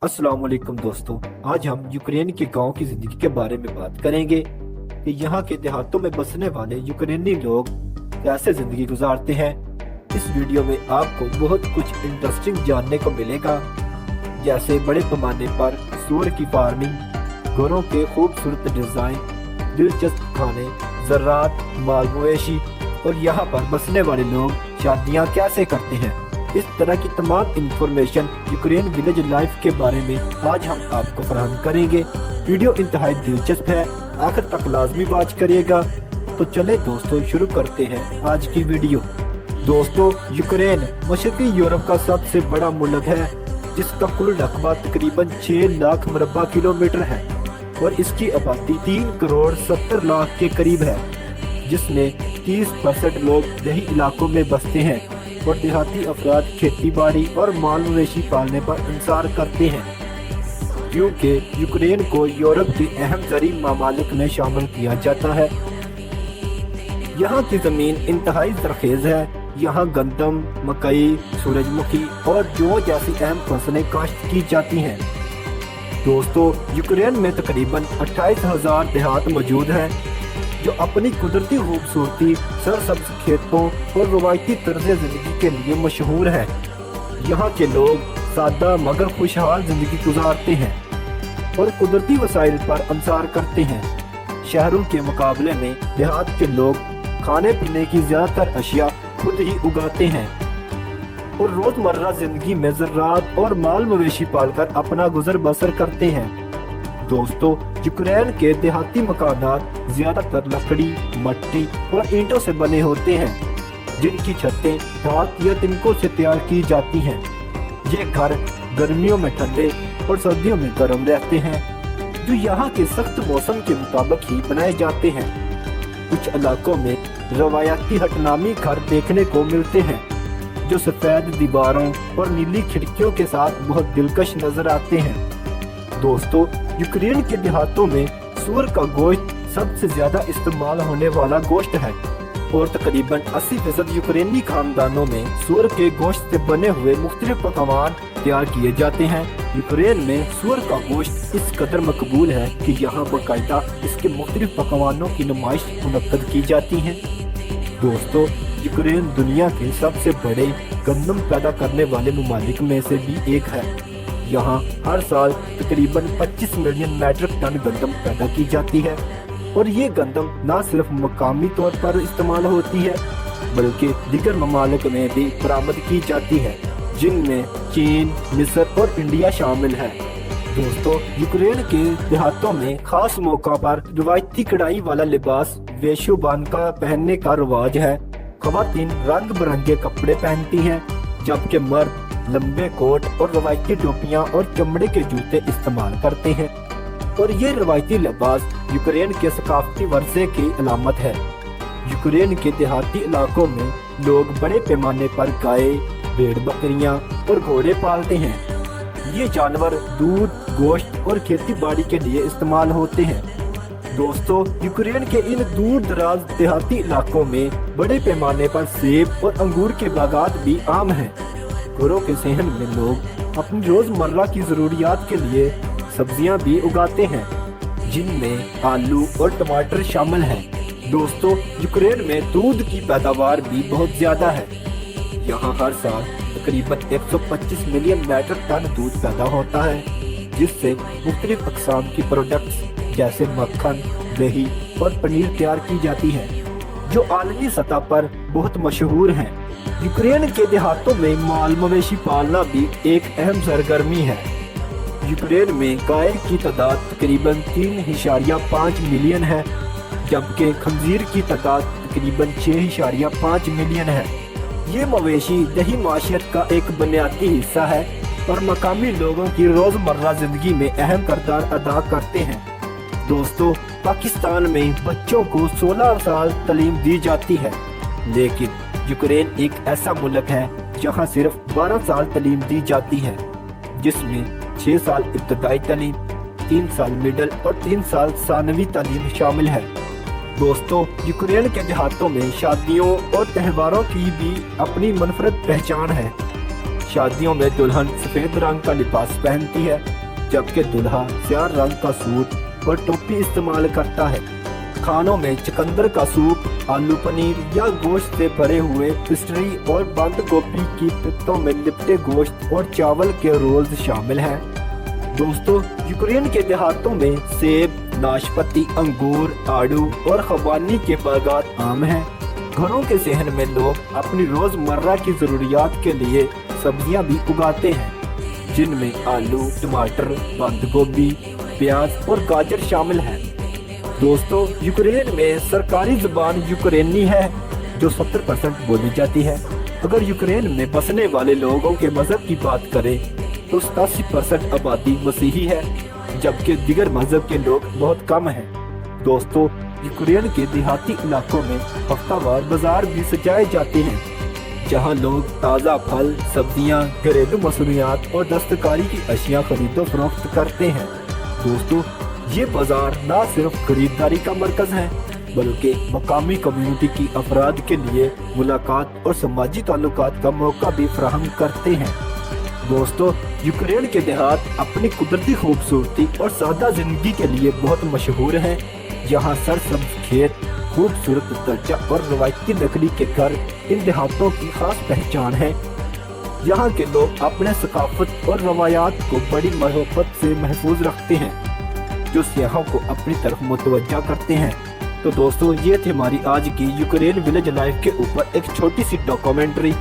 अस्सलाम वालेकुम दोस्तों। आज हम यूक्रेन के गांव की जिंदगी के बारे में बात करेंगे कि यहाँ के देहातों में बसने वाले यूक्रेनी लोग कैसे जिंदगी गुजारते हैं। इस वीडियो में आपको बहुत कुछ इंटरेस्टिंग जानने को मिलेगा, जैसे बड़े पैमाने पर सूअर की फार्मिंग, घरों के खूबसूरत डिजाइन, दिलचस्प खाने, ज़राअत, माल मवेशी और यहाँ पर बसने वाले लोग शादियाँ कैसे करते हैं। इस तरह की तमाम इंफॉर्मेशन यूक्रेन विलेज लाइफ के बारे में आज हम आपको फराहम करेंगे। वीडियो इंतहाई दिलचस्प है, आखिर तक लाजमी वॉच करिएगा। तो चले दोस्तों शुरू करते हैं आज की वीडियो। दोस्तों, यूक्रेन मशरकी यूरोप का सबसे बड़ा मुल्क है, जिसका कुल रकबा तकरीबन 6 लाख मुरब्बा किलोमीटर है और इसकी आबादी 3 करोड़ 70 लाख के करीब है, जिसमें 30% लोग देही इलाकों में बसते हैं और देहाती अफराद खेती बाड़ी और माल मवेशी पालने पर इंसार करते हैं। क्योंकि यूक्रेन को यूरोप के अहम ज़रूरी ममालिक में शामिल किया जाता है। यहाँ की ज़मीन इंतहाई ज़रखेज़ है। यहाँ गंदम, मकई, सूरजमुखी और जौ जैसी अहम फसलें काश्त की जाती हैं। दोस्तों, यूक्रेन में तकरीबन 28,000 देहात मौजूद हैं, जो अपनी कुदरती खूबसूरती, सरसब्ज खेतों और रवायती तर्ज जिंदगी के लिए मशहूर है। यहाँ के लोग सादा मगर खुशहाल जिंदगी गुजारते हैं और कुदरती वसाइल पर अंसार करते हैं। शहरों के मुकाबले में देहात के लोग खाने पीने की ज्यादातर अशिया खुद ही उगाते हैं और रोजमर्रा जिंदगी में ज़राअत और माल मवेशी पालकर अपना गुजर बसर करते हैं। दोस्तों, यूक्रेन के देहाती मकानात ज्यादातर लकड़ी, मट्टी और ईंटों से बने होते हैं, जिनकी छतें धात या तिनकों से तैयार की जाती हैं। ये घर गर्मियों में ठंडे और सर्दियों में गर्म रहते हैं, जो यहाँ के सख्त मौसम के मुताबिक ही बनाए जाते हैं। कुछ इलाकों में रवायती हटनामी घर देखने को मिलते हैं, जो सफेद दीवारों और नीली खिड़कियों के साथ बहुत दिलकश नजर आते हैं। दोस्तों, यूक्रेन के देहातों में सूअर का गोश्त सबसे ज्यादा इस्तेमाल होने वाला गोश्त है और तकरीबन 80% यूक्रेनी खानदानों में सूअर के गोश्त से बने हुए मुख्तलिफ पकवान तैयार किए जाते हैं। यूक्रेन में सूअर का गोश्त इस कदर मकबूल है कि यहाँ बाकायदा इसके मुख्तलिफ पकवानों की नुमाइश मुनक्कद की जाती है। दोस्तों, यूक्रेन दुनिया के सबसे बड़े गंदम पैदा करने वाले ममालिक में से भी एक है। यहाँ हर साल तकरीबन 25 मिलियन मीट्रिक टन गंदम पैदा की जाती है और ये गंदम न सिर्फ मकामी तौर पर इस्तेमाल होती है, बल्कि दीगर ममालिक में भी बरामद की जाती है, जिनमें चीन, मिस्र और इंडिया शामिल है। दोस्तों, यूक्रेन के देहातों में खास मौका पर रवायती कढ़ाई वाला लिबास वेशोबान का पहनने का रिवाज है। ख़वातीन रंग बिरंगे कपड़े पहनती हैं, जबकि मर्द लंबे कोट और रवायती टोपियां और चमड़े के जूते इस्तेमाल करते हैं और ये रवायती लिबास यूक्रेन के सकाफती वर्से की अलामत है। यूक्रेन के देहाती इलाकों में लोग बड़े पैमाने पर गाय, भेड़ बकरियां और घोड़े पालते हैं। ये जानवर दूध, गोश्त और खेती बाड़ी के लिए इस्तेमाल होते हैं। दोस्तों, यूक्रेन के इन दूर दराज देहाती इलाकों में बड़े पैमाने पर सेब और अंगूर के बागात भी आम हैं। घरों के सहन में लोग अपनी रोजमर्रा की जरूरियात के लिए सब्जियां भी उगाते हैं, जिनमें आलू और टमाटर शामिल हैं। दोस्तों, यूक्रेन में दूध की पैदावार भी बहुत ज्यादा है। यहाँ हर साल तकरीबन 125 मिलियन मीट्रिक टन दूध पैदा होता है, जिससे मुख्तलिफ अक़साम की प्रोडक्ट्स जैसे मक्खन, दही और पनीर तैयार की जाती है, जो आलमी सतह पर बहुत मशहूर हैं। यूक्रेन के देहातों में माल मवेशी पालना भी एक अहम सरगर्मी है। यूक्रेन में गाय की तादाद तकरीबन 3.5 मिलियन है, जबकि खंजीर की तादाद तकरीबन 6.5 मिलियन है। ये मवेशी दही माशियत का एक बुनियादी हिस्सा है और मकामी लोगों की रोजमर्रा जिंदगी में अहम किरदार अदा करते हैं। दोस्तों, पाकिस्तान में बच्चों को 16 साल तालीम दी जाती है, लेकिन यूक्रेन एक ऐसा मुल्क है जहां सिर्फ 12 साल तालीम दी जाती है, जिसमें 6 साल इब्तदाई तालीम, 3 साल मिडल और 3 साल सानवी तालीम शामिल है। दोस्तों, यूक्रेन के देहातों में शादियों और त्योहारों की भी अपनी मनफरद पहचान है। शादियों में दुल्हन सफेद रंग का लिबास पहनती है, जबकि दूल्हा स्याह रंग का सूट और टोपी इस्तेमाल करता है। खानों में चुकंदर का सूप, आलू पनीर या गोश्त से भरे हुए पिस्टरी और बंद गोभी की पत्तों में लिपटे गोश्त और चावल के रोल्स शामिल हैं। दोस्तों, यूक्रेन के देहातों में सेब, नाशपाती, अंगूर, आड़ू और खुबानी के बागात आम हैं। घरों के सहन में लोग अपनी रोजमर्रा की जरूरियात के लिए सब्जियां भी उगाते हैं, जिनमें आलू, टमाटर, बंद गोभी, प्याज और गाजर शामिल हैं। दोस्तों, यूक्रेन में सरकारी जुबान यूक्रेनी है, जो 70% बोली जाती है। अगर यूक्रेन में बसने वाले लोगों के मजहब की बात करें तो 87% आबादी मसीही है, जबकि दिगर मजहब के लोग बहुत कम हैं। दोस्तों, यूक्रेन के देहाती इलाकों में हफ्तावार बाजार भी सजाए जाते हैं, जहां लोग ताज़ा फल, सब्जियां, घरेलू मसूलियात और दस्तकारी की अशिया खरीदो फरोख्त करते हैं। दोस्तों, ये बाजार न सिर्फ खरीदारी का मरकज है, बल्कि मकामी कम्युनिटी की अफराद के लिए मुलाकात और समाजी ताल्लुकात का मौका भी फराहम करते हैं। दोस्तों, यूक्रेन के देहात अपनी कुदरती खूबसूरती और सादा जिंदगी के लिए बहुत मशहूर हैं। यहाँ सरसब्ज खेत, खूबसूरत दर्जा और रवायती लकड़ी के घर इन देहातों की खास पहचान है। यहाँ के लोग अपने सकाफत और रवायात को बड़ी मोहब्बत से महफूज रखते हैं, जो सियाहों को अपनी तरफ मुतवज्जा करते हैं। तो दोस्तों, ये थी हमारी आज की यूक्रेन विलेज लाइफ के ऊपर एक छोटी सी डॉक्यूमेंट्री।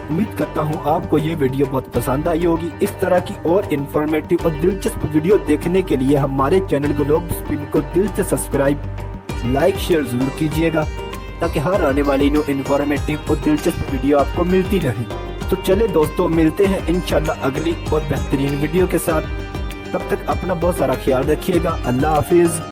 उम्मीद करता हूँ आपको ये वीडियो बहुत पसंद आई होगी। इस तरह की और इन्फॉर्मेटिव और दिलचस्प वीडियो देखने के लिए हमारे चैनल ग्लोब स्पिन को दिल से सब्सक्राइब, लाइक, शेयर जरूर कीजिएगा, ताकि हर आने वाली न्यू इन्फॉर्मेटिव और दिलचस्प वीडियो आपको मिलती रहे। तो चले दोस्तों, मिलते हैं इंशाल्लाह अगली और बेहतरीन वीडियो के साथ। तब तक अपना बहुत सारा ख्याल रखिएगा। अल्लाह हाफिज।